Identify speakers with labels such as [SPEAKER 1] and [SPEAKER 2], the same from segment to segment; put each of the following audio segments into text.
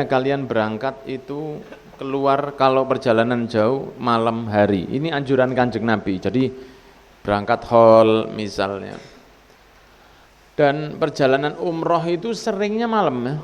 [SPEAKER 1] bolehnya kalian berangkat itu keluar kalau perjalanan jauh malam hari. Ini anjuran Kanjeng Nabi. Jadi berangkat haul misalnya. Dan perjalanan umroh itu seringnya malam ya.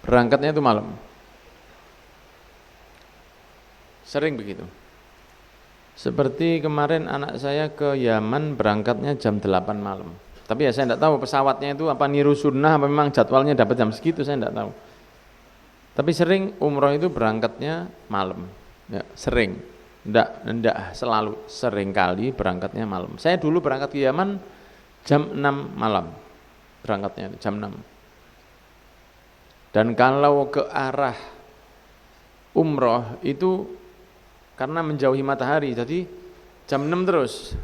[SPEAKER 1] Berangkatnya itu malam. Sering begitu. Seperti kemarin anak saya ke Yaman berangkatnya jam 8 malam. Tapi ya saya tidak tahu pesawatnya itu apa niru sunnah apa memang jadwalnya dapat jam segitu, saya tidak tahu. Tapi sering umroh itu berangkatnya malam. Ya, sering. Tidak selalu, sering kali berangkatnya malam. Saya dulu berangkat ke Yaman jam 6 malam. Berangkatnya jam 6. Dan kalau ke arah umroh itu karena menjauhi matahari, jadi jam 6 terus.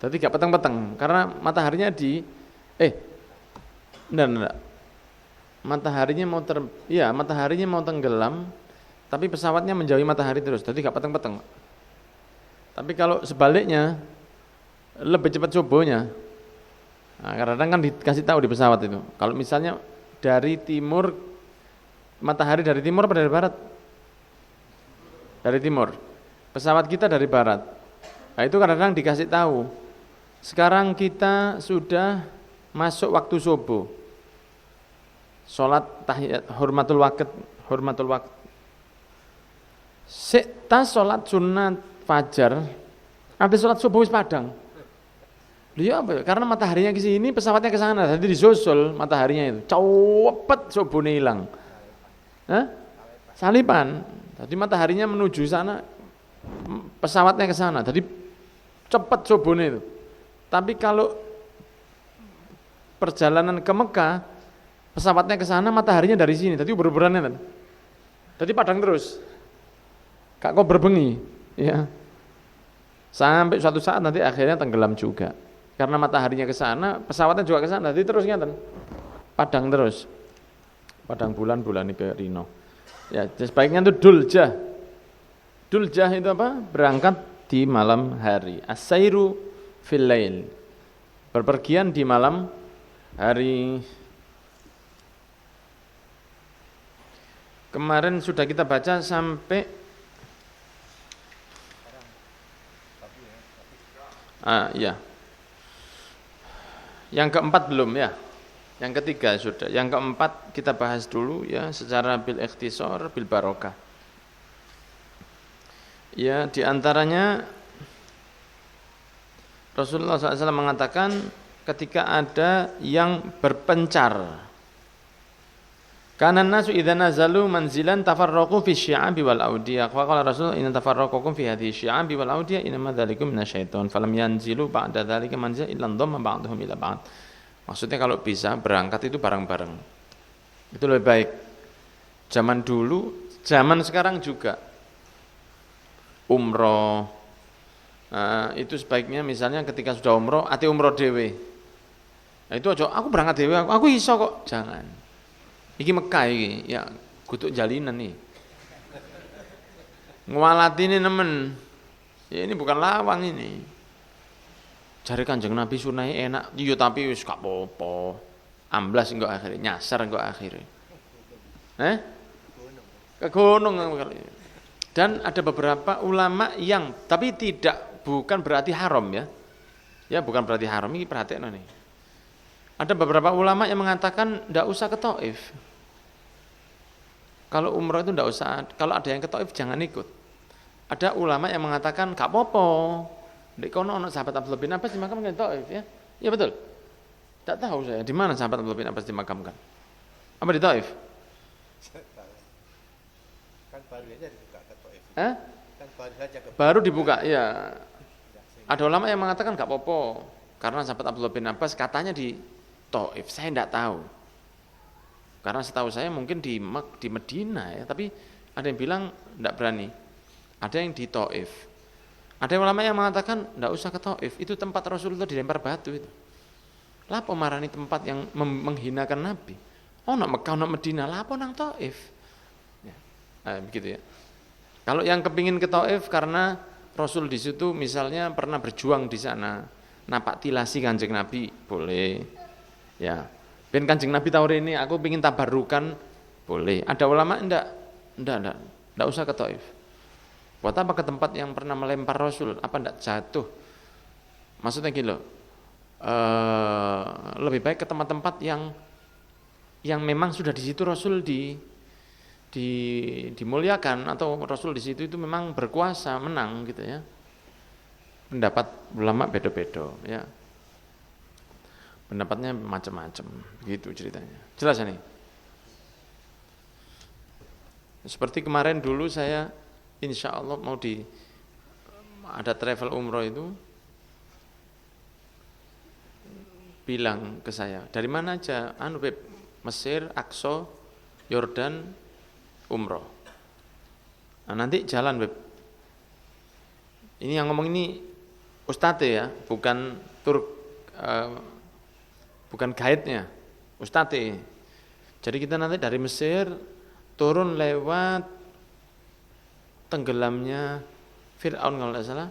[SPEAKER 1] Jadi gak peteng-peteng, karena mataharinya enggak. Mataharinya mau tenggelam, tapi pesawatnya menjauhi matahari terus, jadi gak peteng-peteng. Tapi kalau sebaliknya, lebih cepat subuhnya. Nah, kadang-kadang kan dikasih tahu di pesawat itu. Kalau misalnya dari timur, matahari dari timur apa dari barat? Dari timur. Pesawat kita dari barat. Nah itu kadang-kadang dikasih tahu. Sekarang kita sudah masuk waktu subuh. Salat tahiyat hurmatul waqt. Sekta salat sunat fajar. Ada salat subuh wis padang. Lihat apa? Karena mataharinya ke sini, pesawatnya ke sana. Jadi disusul mataharinya itu. Cepet subuhnya hilang. Salipan. Jadi mataharinya menuju sana, pesawatnya ke sana. Jadi cepat subuhnya itu. Tapi kalau perjalanan ke Mekah, pesawatnya ke sana, mataharinya dari sini. Jadi uber-uberannya kan. Jadi padang terus. Kak kok berbengi, ya. Sampai suatu saat nanti akhirnya tenggelam juga. Karena mataharinya ke sana, pesawatnya juga ke sana. Jadi terus ngeten. Padang terus. Padang bulan ke Rino. Ya, sebaiknya itu duljah. Duljah itu apa? Berangkat di malam hari. As-sairu fil lail. Berpergian di malam hari. Kemarin sudah kita baca sampai ya. Yang keempat belum ya. Yang ketiga sudah. Yang keempat kita bahas dulu ya secara bil ikhtisar bil barokah. Ya, di antaranya Rasulullah SAW mengatakan ketika ada yang berpencar. Kana nasu idza nazalu manzilan tafarraqu fi syi'abi wal awdiyah. Wa qala Rasulullah inna tafarraqakum fi hadhihi syi'abi wal awdiyah inma dzalikum minasyaiton. Falam yanzilu ba'da dzalika manzil illa dhamma ba'dhum ila ba'd. Maksudnya kalau bisa berangkat itu bareng-bareng. Itu lebih baik. Zaman dulu, zaman sekarang juga. Umroh. Itu sebaiknya misalnya ketika sudah umroh, ati umroh dewe. Nah, itu aja aku berangkat dewe, aku iso kok. Jangan. Iki Mekah iki, ya kutuk jalinan nih. Ngwalati ini nemen. Ya ini bukan lawang ini. Jare Kanjeng Nabi sunai enak, iya tapi wis gak apa-apa. Amblas engko akhire, nyasar engko akhire. Ke gunung. Dan ada beberapa ulama yang tapi bukan berarti haram ya. Ya bukan berarti haram, ini perhatian nih. Ada beberapa ulama yang mengatakan ndak usah ke Taif. Kalau umroh itu ndak usah, kalau ada yang ke Taif jangan ikut. Ada ulama yang mengatakan gak apa-apa. Di kono ono sahabat Abdullah bin Abbas dimakamkan di Taif ya. Iya betul. Tak tahu saya di mana sahabat Abdullah bin Abbas dimakamkan. Apa di Taif?
[SPEAKER 2] Kan baru aja dibuka ke Taif.
[SPEAKER 1] Kan baru saja baru dibuka ya. Ada ulama yang mengatakan gak apa-apa karena sahabat Abdullah bin Abbas katanya di Taif. Saya tidak tahu. Karena setahu saya mungkin di Medina ya, tapi ada yang bilang tidak berani. Ada yang di Taif. Ada ulama yang mengatakan tidak usah ke Taif, itu tempat Rasulullah dilempar batu itu. Lapo marani tempat yang menghinakan Nabi. Ono Mekah, ono Medina, lapo nang Taif. Ya. Begitu ya. Kalau yang kepingin ke Taif karena Rasul di situ misalnya pernah berjuang di sana, napak tilasi Kanjeng Nabi, boleh. Ya. Ben Kanjeng Nabi tahun ini aku pingin tabarukan Boleh. Ada ulama enggak usah ke Taif. Buat apa ke tempat yang pernah melempar Rasul? Apa enggak jatuh? Maksudnya gitu loh. Lebih baik ke tempat-tempat yang memang sudah di situ Rasul dimuliakan, atau Rasul di situ itu memang berkuasa, menang gitu ya. Pendapat ulama beda-beda ya. Pendapatnya macam-macam, begitu ceritanya. Jelas ini. Seperti kemarin dulu saya insya Allah mau ada travel umroh itu, bilang ke saya, dari mana aja? Beb, Mesir, Aqsa, Yordan, umroh. Nah, nanti jalan Beb. Ini yang ngomong ini ustadz ya, bukan bukan guide-nya, ustadz. Jadi kita nanti dari Mesir turun lewat tenggelamnya Fir'aun kalau tidak salah.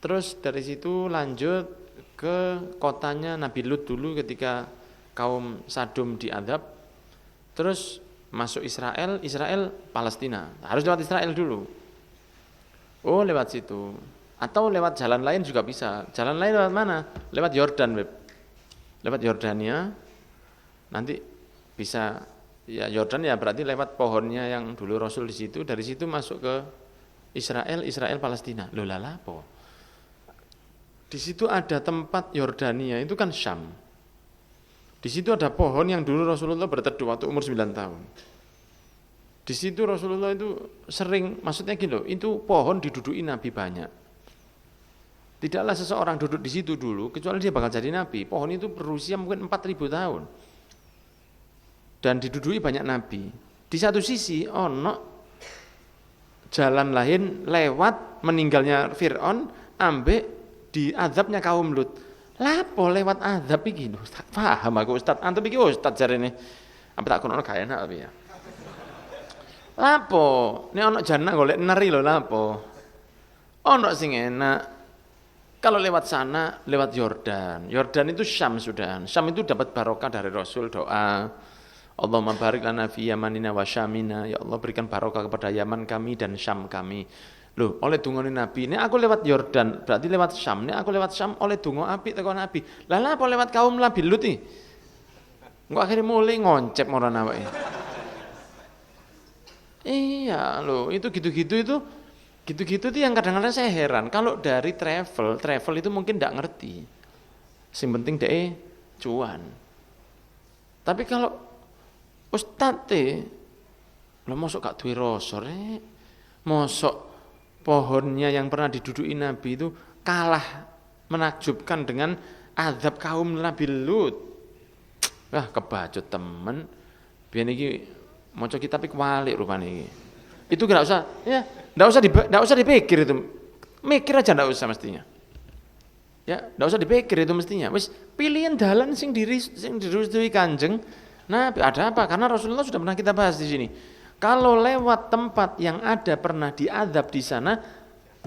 [SPEAKER 1] Terus dari situ lanjut ke kotanya Nabi Lut dulu ketika kaum Sadum diadab. Terus masuk Israel Palestina. Harus lewat Israel dulu. Oh, lewat situ. Atau lewat jalan lain juga bisa. Jalan lain lewat mana? Lewat Yordan, Beb. Lewat Yordania. Nanti bisa ya Yordan ya berarti lewat pohonnya yang dulu Rasul di situ. Dari situ masuk ke Israel Palestina. Loh lah apa? Di situ ada tempat Yordania, itu kan Syam. Di situ ada pohon yang dulu Rasulullah berteduh waktu umur 9 tahun. Di situ Rasulullah itu sering, maksudnya gitu, itu pohon diduduki Nabi banyak. Tidaklah seseorang duduk di situ dulu, kecuali dia bakal jadi Nabi. Pohon itu berusia mungkin 4.000 tahun. Dan diduduki banyak Nabi. Di satu sisi, jalan lain lewat meninggalnya Fir'aun, ambek diazabnya kaum Lut. Lapo lewat azab iki lho. Paham aku Ustaz. Antum iki Ustaz jarene. Apa tak kono gak enak tapi ya. Lapo? Nek ana jannah golek neri lho lapo. Ono sing enak. Kalau lewat sana, lewat Yordan. Yordan itu Syam sudah. Syam itu dapat barokah dari Rasul, doa. Allahumma barik lana fi yamanina wa syamina. Ya Allah berikan barokah kepada Yaman kami dan Syam kami. Loh, oleh dungane Nabi. Ini aku lewat Yordan, berarti lewat Syam. Ini aku lewat Syam oleh dungo apik teko Nabi. Lah apa lewat kaum Nabi Lut iki? Engko akhirnya mulai ngoncep moran awake. Iya, loh, itu gitu-gitu itu yang kadang-kadang saya heran. Kalau dari travel itu mungkin tidak ngerti. Yang penting deh cuan. Tapi kalau ustadz lo mosok gak duwe rasa rek. Mosok pohonnya yang pernah diduduki Nabi itu kalah menakjubkan dengan azab kaum Nabi Lut. Wah, kebacut temen. Biyen iki maca kitab iki walik rupane iki. Itu enggak usah ya. Nggak usah dipikir itu, mikir aja nggak usah mestinya. Ya, nggak usah dipikir itu mestinya. Wis pilihan dalan sing direstui Kanjeng. Nah, ada apa? Karena Rasulullah sudah pernah kita bahas di sini. Kalau lewat tempat yang ada pernah diazab di sana,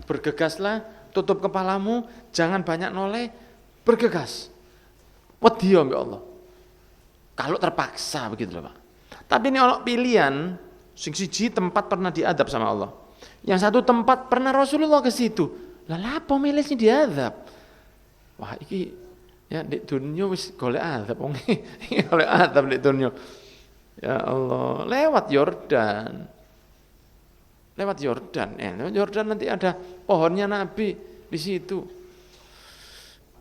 [SPEAKER 1] bergegaslah, tutup kepalamu, jangan banyak noleh, bergegas. Wedi ya Allah. Kalau terpaksa begitu loh Pak. Tapi ini ono pilihan, sing siji tempat pernah diazab sama Allah. Yang satu tempat pernah Rasulullah ke situ. Lah apa milih sing diazab? Wah, iki ya di dunia wis golek azab wong iki. Golek azab di dunia. Ya Allah, lewat Yordan. Lewat Yordan nanti ada pohonnya Nabi di situ.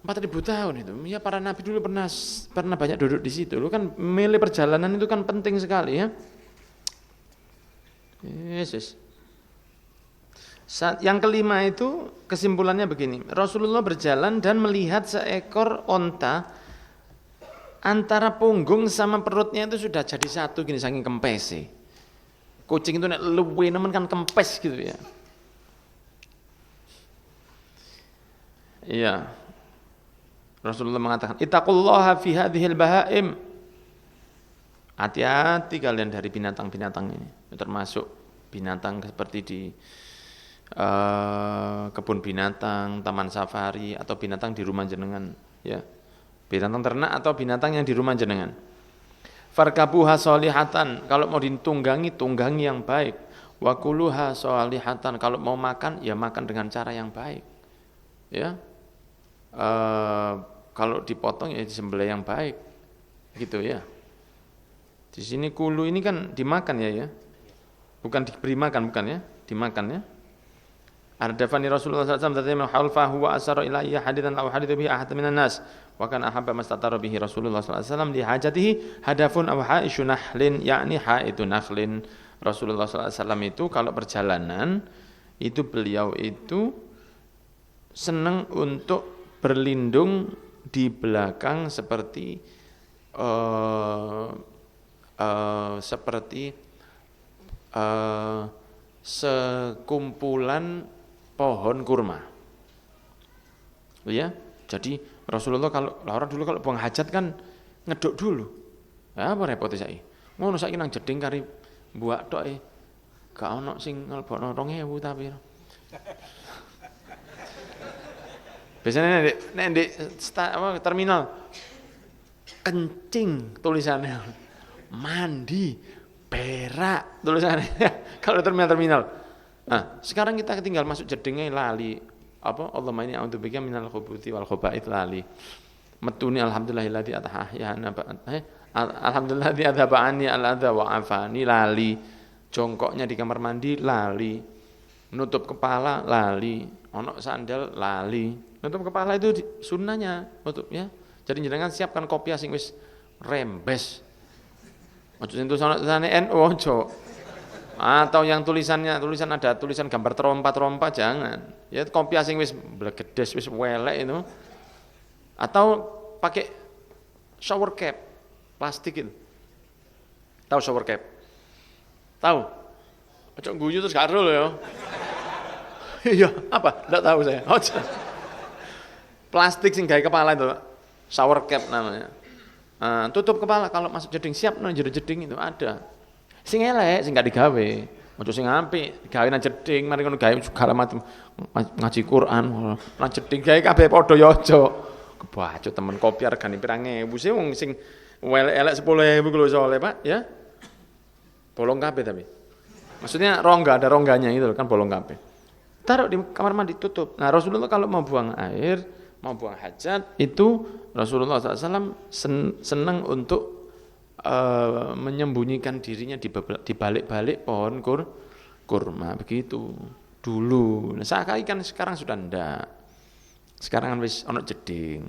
[SPEAKER 1] 4.000 tahun itu. Ya para nabi dulu pernah banyak duduk di situ. Lu kan milih perjalanan itu kan penting sekali ya. Yesus. Yang kelima itu kesimpulannya begini, Rasulullah berjalan dan melihat seekor onta antara punggung sama perutnya itu sudah jadi satu gini saking kempesnya. Kucing itu nek luwe nemen kan kempes gitu ya. Iya. Rasulullah mengatakan, "Ittaqullaha fi hadhil bahaim." Hati-hati kalian dari binatang-binatang ini. Termasuk binatang seperti di kebun binatang, taman safari atau binatang di rumah jenengan ya. Binatang ternak atau binatang yang di rumah jenengan. Farkabuha sholihatan, kalau mau ditunggangi, tunggangi yang baik. Wa kuluha sholihatan, kalau mau makan, ya makan dengan cara yang baik. Ya, kalau dipotong ya disembelih yang baik, gitu ya. Di sini kulu ini kan dimakan ya, bukan diberi makan, bukan ya, dimakan ya. Ardafani Rasulullah SAW tatayamma halfa huwa asara ila iya hadithan aw hadithu bihi ahad minan nas wa kana ahabba mastatara bihi Rasulullah SAW li hajatihi hadafun aw haishu nahlin yakni haitu nakhlin. Rasulullah SAW itu kalau perjalanan itu beliau itu senang untuk berlindung di belakang seperti sekumpulan pohon kurma, ya. Jadi Rasulullah kalau orang dulu kalau buang hajat kan ngeduk dulu, ya, apa repotnya saya? Ngono saiki nang jeding kari buak tok gak ono sing ngelbokno 2.000 tapi. Biasanya nek di terminal kencing tulisannya, mandi, berak tulisannya kalau terminal. Nah, sekarang kita tinggal masuk jedingnya lali. Apa? Allahumma inni a'udzubika minal khubuthi wal khaba'ith lali. Metuni alhamdulillahilladzi atahyana alhamdulillahilladzi adzaba anni al-adza wa afani lali. Jongkoknya di kamar mandi lali. Nutup kepala lali. Ono sandal lali. Nutup kepala itu sunnahnya nutup ya. Jadi jenengan siapkan kopiah sing wis rembes. Ojo sentuh tulisane NU ojo. Atau yang tulisan ada tulisan gambar trompa jangan. Ya kopiah sing wis blegedes wis welek itu. Atau pakai shower cap plastik itu. Tahu shower cap? Tahu? Ojo guyu terus gak ero lho ya. Iya, apa? Enggak tahu saya. Ojo. Plastik sing gawe kepala itu, shower cap namanya. Tutup kepala kalau masuk jeding, siap nang jero jeding itu ada. Sing elek sing gak digawe. Ojo sing apik, gawe nang jeding, mari ngono gawe segala macam ngaji Quran, nang jeding gawe kabeh padha ya aja. Kebacut temen kopi regane pirang ewu sih wong sing elek 10.000 kuwi lho soleh, Pak, ya. Bolong kabeh tapi. Maksudnya rongga, ada rongganya gitu loh kan bolong kabeh. Taruh di kamar mandi tutup. Nah, Rasulullah kalau mau buang air, mau buang hajat itu Rasulullah SAW senang untuk menyembunyikan dirinya di balik-balik pohon kurma begitu dulu. Nah, kan sekarang sudah ndak. Sekarang kan wis ono jeding,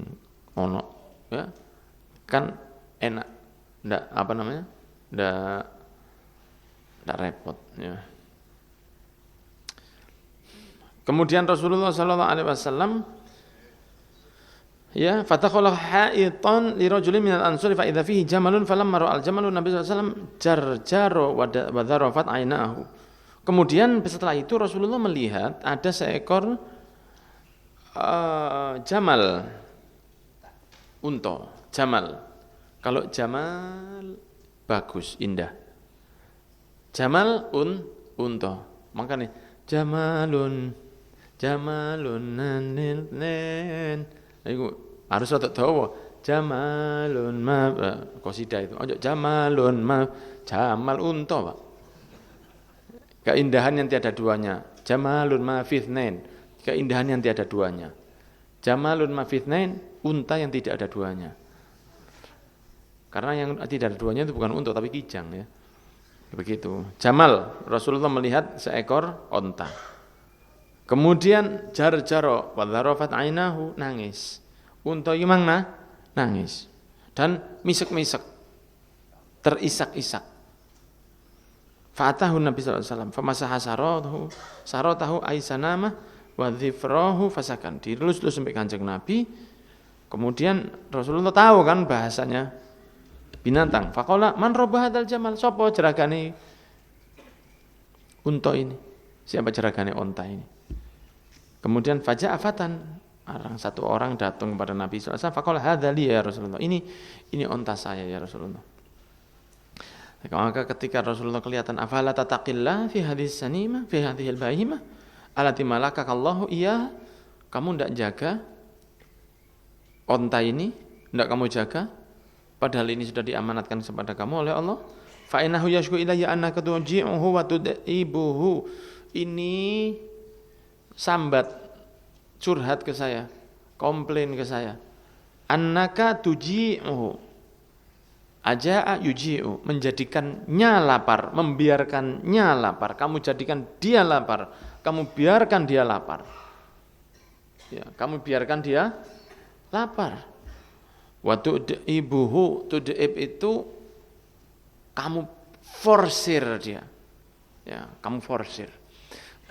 [SPEAKER 1] ono ya. Kan enak. Ndak apa namanya? Ndak repot ya. Kemudian Rasulullah sallallahu alaihi wasallam ya fatakhala ha'itan li rajulin minal ansari fa idza fihi jamalun falamma ra'al jamalu Nabi sallallahu alaihi wasallam jarjaro wa dharafat ainahu. Kemudian setelah itu Rasulullah melihat ada seekor jamal unta. Jamal, kalau jamal bagus indah, jamal unta, makanya jamalun nanin. Iku harus rada dawa. Jamalun ma qasidah itu. Ojo jamalun ma jamal unta, Pak. Keindahan yang tiada duanya. Jamalun ma fithnain. Keindahan yang tiada duanya. Jamalun ma fithnain, unta yang tidak ada duanya. Karena yang tidak ada duanya itu bukan unta tapi kijang ya. Begitu. Jamal, Rasulullah melihat seekor unta. Kemudian jarjaro wa dharafat ainahu, nangis. Unta iki mang nangis dan misek-misek. Terisak-isak. Fa'atahu Nabi sallallahu alaihi wasallam famasaha saratahu aisanama wa dhifrahu fasakan. Dilus-lus sampai Kanjeng Nabi. Kemudian Rasulullah tahu kan bahasanya binatang. Faqala man rabba hadzal jamal? Sapa jeragane unta ini? Siapa jeragane unta ini? Kemudian faja'a fatan, satu orang datang kepada Nabi sallallahu alaihi wasallam, faqala hadza li ya Rasulullah. Ini unta saya ya Rasulullah. Maka ketika Rasulullah kelihatan afala tataqillah fi hadhis sanimah fi hadhil bahimah allati malakakallahu iya, kamu ndak jaga unta ini, ndak kamu jaga. Padahal ini sudah diamanatkan kepada kamu oleh Allah. Fa innahu yashku ilayya annaka tuji'uhu wa tud'ibuhu. Ini sambat, curhat ke saya, komplain ke saya. Annaka tuji'uhu. Aja'a yuji'u, menjadikannya lapar, membiarkannya lapar. Kamu jadikan dia lapar, kamu biarkan dia lapar. Ya, kamu biarkan dia lapar. Wa tud'ibuhu, tud'ib itu kamu forsir dia. Ya, kamu forsir.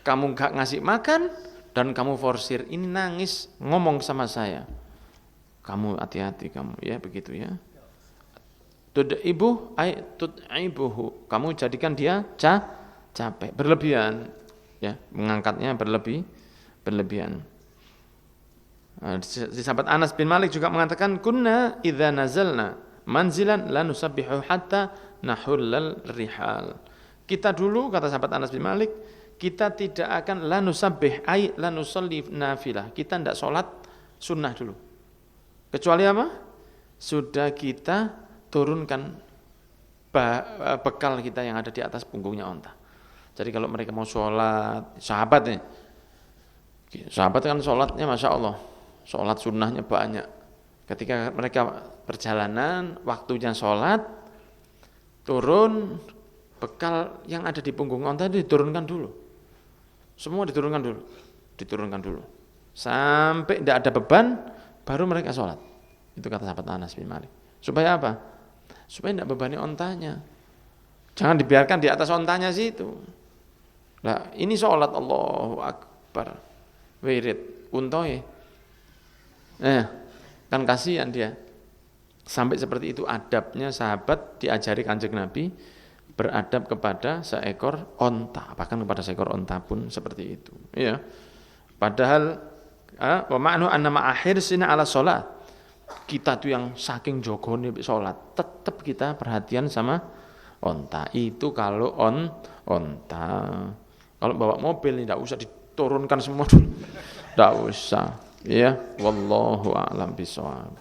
[SPEAKER 1] Kamu gak ngasih makan dan kamu forsir. Ini nangis ngomong sama saya. Kamu hati-hati kamu ya, begitu ya. Tud'ibuhu ay tud'ibuhu. Kamu jadikan dia capek, berlebihan. Ya, mengangkatnya berlebihan. Di sahabat Anas bin Malik juga mengatakan kunna idza nazalna manzilan la nusabbihu hatta nahullal rihal. Kita dulu, kata sahabat Anas bin Malik, kita tidak akan la nusabbih ay la nusalli nafilah. Kita tidak sholat sunnah dulu. Kecuali apa? Sudah kita turunkan bekal kita yang ada di atas punggungnya onta. Jadi kalau mereka mau sholat, sahabat kan sholatnya Masya Allah, sholat sunnahnya banyak. Ketika mereka perjalanan, waktunya sholat, turun, bekal yang ada di punggung onta itu diturunkan dulu. Semua diturunkan dulu. Sampai tidak ada beban, baru mereka sholat. Itu kata sahabat Anas bin Malik. Supaya apa? Supaya tidak bebani ontanya. Jangan dibiarkan di atas ontanya situ. Nah, ini sholat Allahu Akbar. Wirid, untoy. Kan kasihan dia. Sampai seperti itu adabnya sahabat diajari Kanjeng Nabi beradab kepada seekor onta, bahkan kepada seekor onta pun seperti itu. Ya. Padahal wa ma'nu anna ma'akhir sina ala sholat. Kita tuh yang saking jogone sholat, tetap kita perhatian sama onta. Itu kalau onta. Kalau bawa mobil tidak usah diturunkan semua dulu. Tidak usah. Ya, wallahu a'lam bishawab.